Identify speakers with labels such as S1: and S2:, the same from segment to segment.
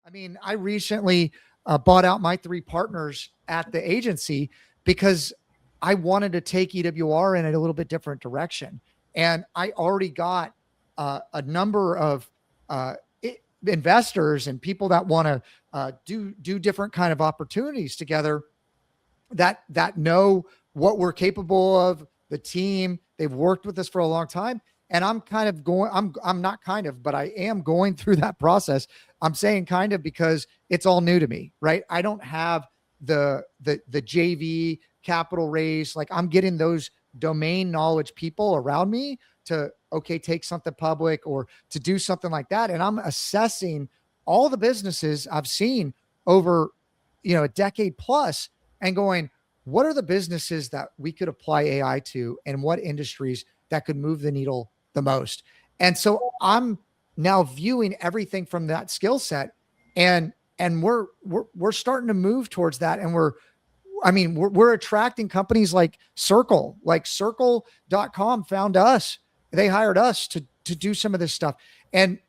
S1: I mean, I recently bought out my three partners at the agency because I wanted to take EWR in a little bit different direction. And I already got a number of investors and people that want to do different kind of opportunities together that know what we're capable of, the team. They've worked with us for a long time. And I'm kind of going, I'm not kind of, but I am going through that process. I'm saying kind of because it's all new to me, right? I don't have the JV capital raise. Like, I'm getting those domain knowledge people around me to, okay, take something public or to do something like that. And I'm assessing all the businesses I've seen over, a decade plus, and going, what are the businesses that we could apply AI to, and what industries that could move the needle the most? And so I'm now viewing everything from that skill set, and we're starting to move towards that. And we're attracting companies like Circle.com found us. They hired us to do some of this stuff. And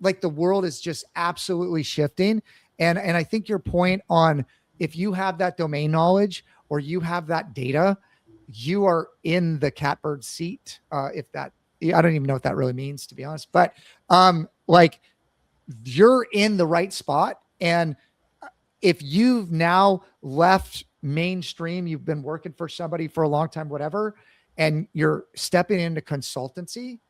S1: like, the world is just absolutely shifting. And I think your point on, if you have that domain knowledge or you have that data, you are in the catbird seat. If that, I don't even know what that really means, to be honest, but like, you're in the right spot. And if you've now left mainstream, you've been working for somebody for a long time, whatever, and you're stepping into consultancy,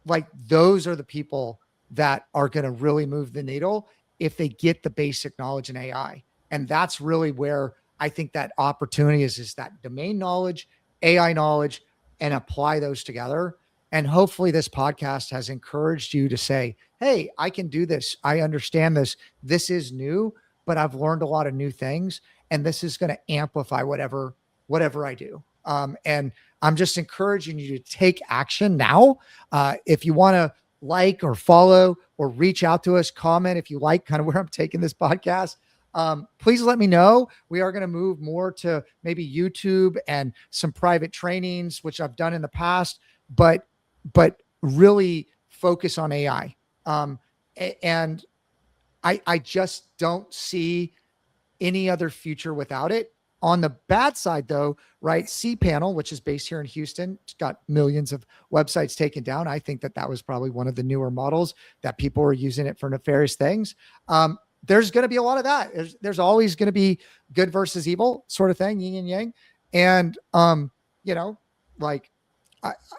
S1: like, those are the people that are going to really move the needle if they get the basic knowledge in AI. And that's really where I think that opportunity is that domain knowledge, AI knowledge, and apply those together. And hopefully this podcast has encouraged you to say, hey, I can do this. I understand this. This is new, but I've learned a lot of new things, and this is going to amplify whatever I do. And I'm just encouraging you to take action now. If you want to like or follow or reach out to us, comment if you like kind of where I'm taking this podcast. Please let me know. We are going to move more to maybe YouTube and some private trainings, which I've done in the past, but really focus on AI. And I just don't see any other future without it. On the bad side, though, right, cPanel, which is based here in Houston, it's got millions of websites taken down. I think that was probably one of the newer models that people were using it for nefarious things. There's going to be a lot of that. There's always going to be good versus evil sort of thing, yin and yang. And, like,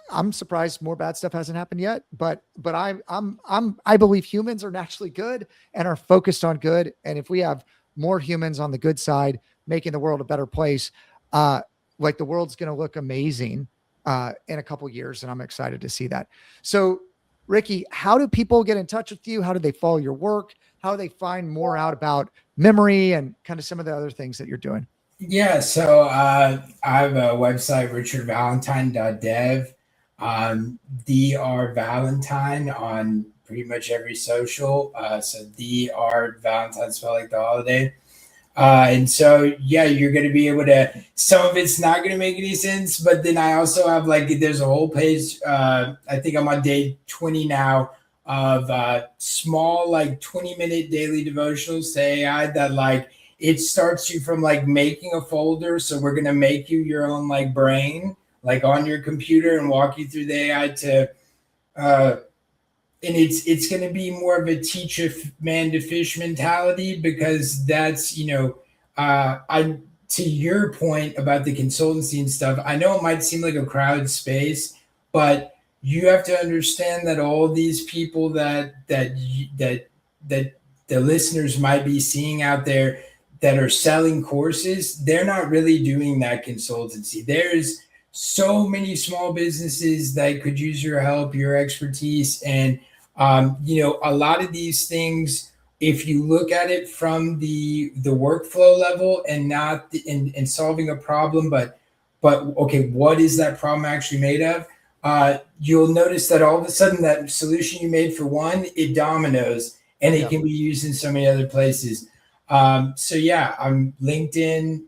S1: I'm surprised more bad stuff hasn't happened yet, but I believe humans are naturally good and are focused on good. And if we have more humans on the good side, making the world a better place, like, the world's going to look amazing in a couple years. And I'm excited to see that. So, Ricky, how do people get in touch with you? How do they follow your work? How do they find more out about memory and kind of some of the other things that you're doing?
S2: Yeah, so I have a website, richardvalentine.dev, Dr. Valentine on pretty much every social. So Dr. Valentine, spelled like the holiday. And so, yeah, you're going to be able to, some of it's not going to make any sense, but then I also have, like, there's a whole page, I think I'm on day 20 now, of small, like, 20-minute daily devotionals to AI that, like, it starts you from, like, making a folder. So we're going to make you your own, like, brain, like, on your computer, and walk you through the AI to, and it's going to be more of a teach a man to fish mentality, because that's, to your point about the consultancy and stuff, I know it might seem like a crowded space, but you have to understand that all these people that the listeners might be seeing out there that are selling courses, they're not really doing that consultancy. There's so many small businesses that could use your help, your expertise. And, a lot of these things, if you look at it from the workflow level and not in solving a problem, but okay, what is that problem actually made of? You'll notice that all of a sudden that solution you made for one, it dominoes, and it can be used in so many other places. So yeah, I'm LinkedIn,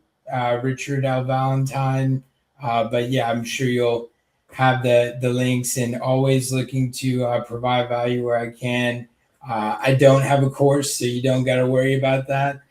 S2: Richard L. Valentine. But yeah, I'm sure you'll have the links, and always looking to provide value where I can. I don't have a course, so you don't got to worry about that.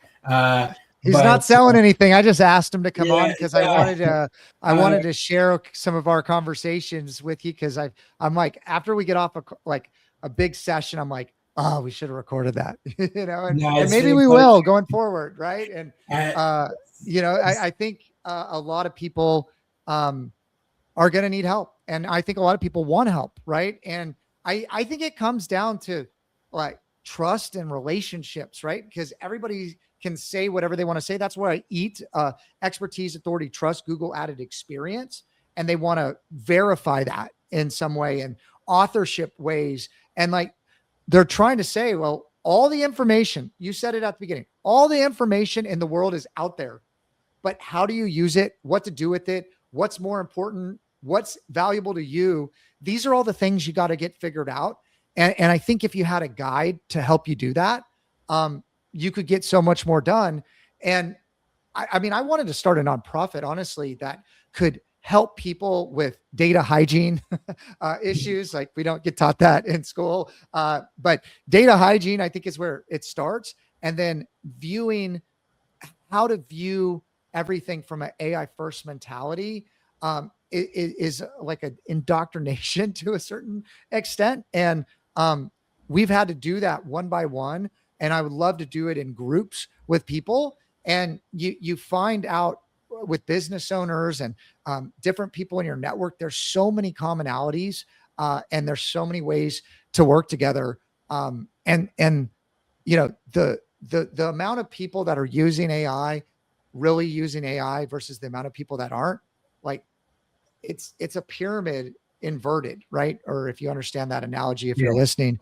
S1: He's not selling anything. I just asked him to come on because I wanted to share some of our conversations with you, because I'm like, after we get off a big session, I'm like, oh, we should have recorded that, and maybe we will going forward, right? And I think a lot of people are going to need help, and I think a lot of people want help, right? And I think it comes down to like trust and relationships, right? Because everybody can say whatever they want to say. That's where I eat expertise, authority, trust, Google added experience. And they want to verify that in some way, and authorship ways. And like, they're trying to say, well, all the information, you said it at the beginning, all the information in the world is out there, but how do you use it? What to do with it? What's more important? What's valuable to you? These are all the things you got to get figured out. And I think if you had a guide to help you do that, you could get so much more done. And I mean, I wanted to start a nonprofit, honestly, that could help people with data hygiene issues. Like, we don't get taught that in school, but data hygiene, I think, is where it starts. And then viewing how to view everything from an AI first mentality is like an indoctrination to a certain extent. And we've had to do that one by one. And I would love to do it in groups with people. And you find out with business owners and different people in your network, there's so many commonalities and there's so many ways to work together. And the amount of people that are using AI, really using AI, versus the amount of people that aren't, like, it's a pyramid inverted, right? Or if you understand that analogy, if you're listening,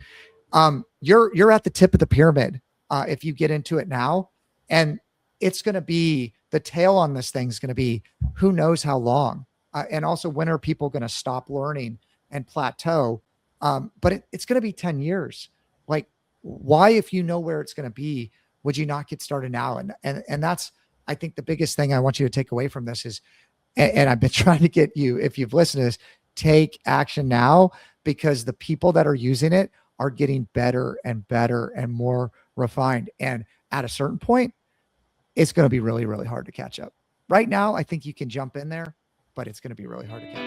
S1: you're at the tip of the pyramid if you get into it now. And it's going to be, the tail on this thing is going to be who knows how long. And also, when are people going to stop learning and plateau? But it's going to be 10 years. Like, why, if you know where it's going to be, would you not get started now? And that's, I think, the biggest thing I want you to take away from this is, and I've been trying to get you, if you've listened to this, take action now, because the people that are using it are getting better and better and more refined. And at a certain point, it's going to be really, really hard to catch up. Right now, I think you can jump in there, but it's going to be really hard to catch up.